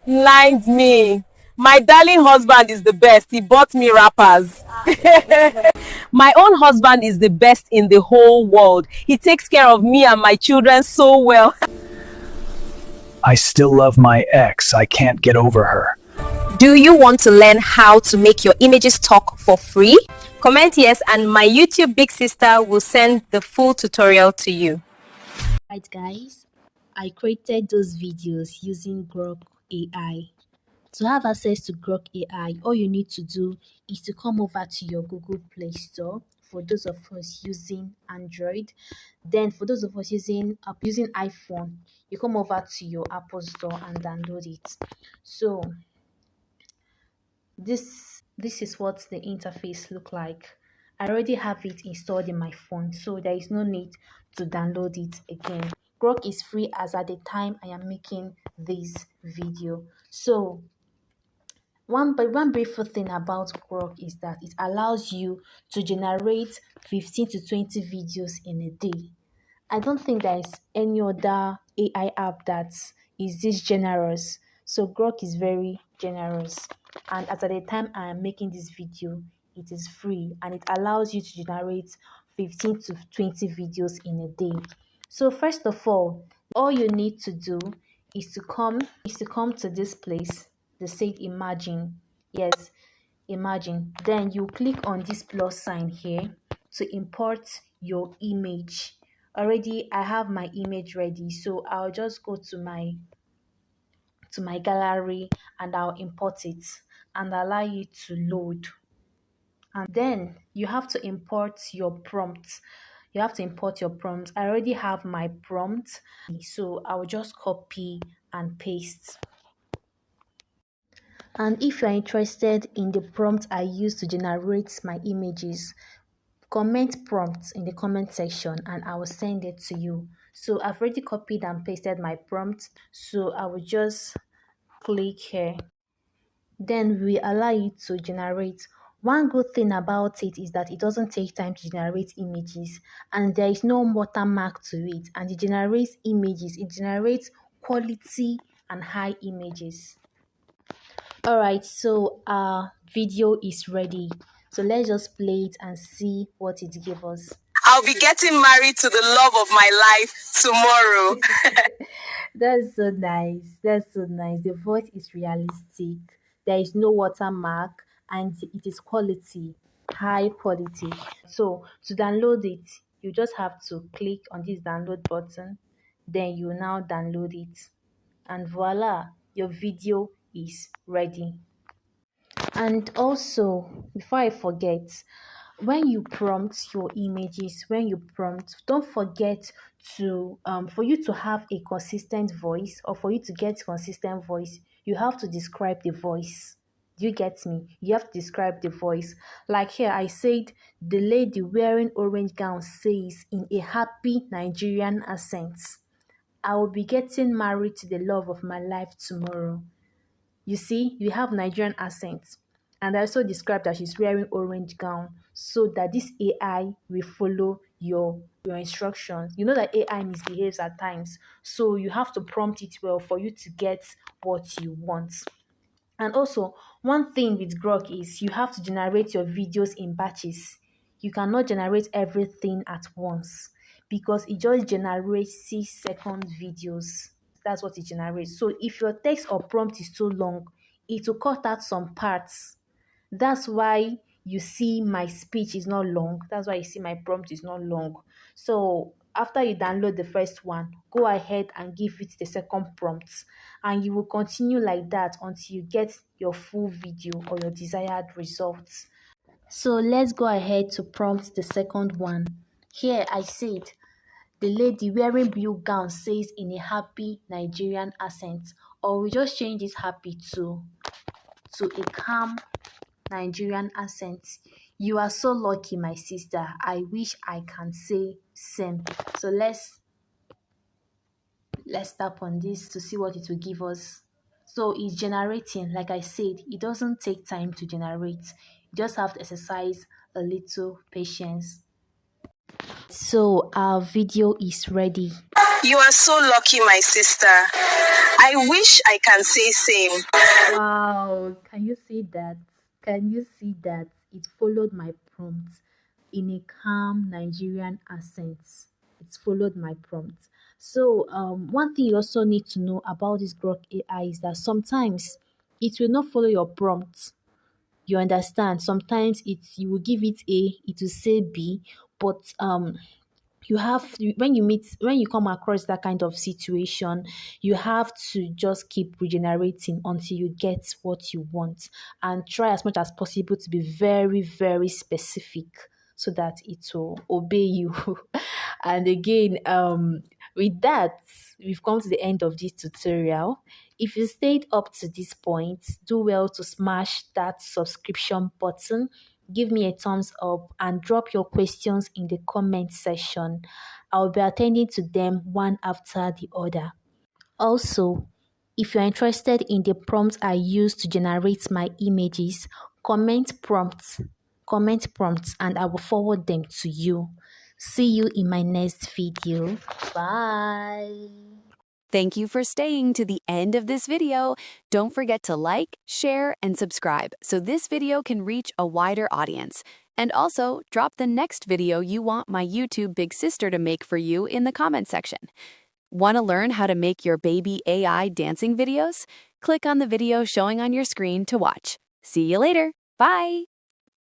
Blind me. My darling husband is the best. He bought me wrappers. My own husband is the best in the whole world. He takes care of me and my children so well. I still love my ex. I can't get over her. Do you want to learn how to make your images talk for free? Comment yes and my YouTube big sister will send the full tutorial to you. Right, guys, I created those videos using Grok AI. To have access to Grok AI, all you need to do is to come over to your Google Play Store for those of us using Android. Then for those of us using iPhone, you come over to your Apple Store and download it. So this is what the interface look like. I already have it installed in my phone, so there is no need to download it again. Grok is free as at the time I am making this video. So one beautiful thing about Grok is that it allows you to generate 15 to 20 videos in a day. I don't think there is any other AI app that is this generous. So Grok is very generous. And as at the time I am making this video, it is free and it allows you to generate 15 to 20 videos in a day. So first of all you need to do is to come to this place. They say imagine. Yes, imagine. Then you click on this plus sign here to import your image. Already I have my image ready, so I'll just go to my gallery and I'll import it and allow it to load. And then you have to import your prompt. I already have my prompt, so I'll just copy and paste. And if you're interested in the prompt I use to generate my images, comment prompts in the comment section and I will send it to you. So I've already copied and pasted my prompt, so I will just click here. Then we allow it to generate. One good thing about it is that it doesn't take time to generate images and there is no watermark to it, and it generates images. It generates quality and high images. Alright, so our video is ready. So let's just play it and see what it gives us. I'll be getting married to the love of my life tomorrow. That's so nice. That's so nice. The voice is realistic. There is no watermark and it is quality, high quality. So to download it, you just have to click on this download button. Then you now download it. And voila, your video is ready. And also, before I forget, when you prompt your images, don't forget to for you to have a consistent voice, or for you to get consistent voice, you have to describe the voice. Do you get me? You have to describe the voice. Like here, I said the lady wearing orange gown says in a happy Nigerian accent, "I will be getting married to the love of my life tomorrow." You see, you have Nigerian accent. And I also described that she's wearing orange gown so that this AI will follow your instructions. You know that AI misbehaves at times, so you have to prompt it well for you to get what you want. And also, one thing with Grok is you have to generate your videos in batches. You cannot generate everything at once because it just generates 6-second videos. That's what it generates. So if your text or prompt is too long, it will cut out some parts. That's why you see my speech is not long. That's why you see my prompt is not long. So after you download the first one, go ahead and give it the second prompt. And you will continue like that until you get your full video or your desired results. So let's go ahead to prompt the second one. Here I said, the lady wearing blue gown says in a happy Nigerian accent, or we just change this happy to a calm Nigerian accent. "You are so lucky, my sister. I wish I can say same." So let's tap on this to see what it will give us. So it's generating. Like I said, it doesn't take time to generate. You just have to exercise a little patience. So our video is ready. You are so lucky, my sister. I wish I can say same. Wow, can you see that? Can you see that? It followed my prompt in a calm Nigerian accent. It followed my prompt. So, one thing you also need to know about this Grok AI is that sometimes it will not follow your prompt. You understand? Sometimes you will give it A, it will say B, but when you come across that kind of situation, you have to just keep regenerating until you get what you want, and try as much as possible to be very, very specific so that it will obey you. And again, with that, we've come to the end of this tutorial. If you stayed up to this point, do well to smash that subscription button, give me a thumbs up, and drop your questions in the comment section. I'll be attending to them one after the other. Also, if you're interested in the prompts I use to generate my images, comment prompts and I will forward them to you. See you in my next video. Bye. Thank you for staying to the end of this video. Don't forget to like, share, and subscribe so this video can reach a wider audience. And also, drop the next video you want my YouTube big sister to make for you in the comment section. Want to learn how to make your baby AI dancing videos? Click on the video showing on your screen to watch. See you later. Bye!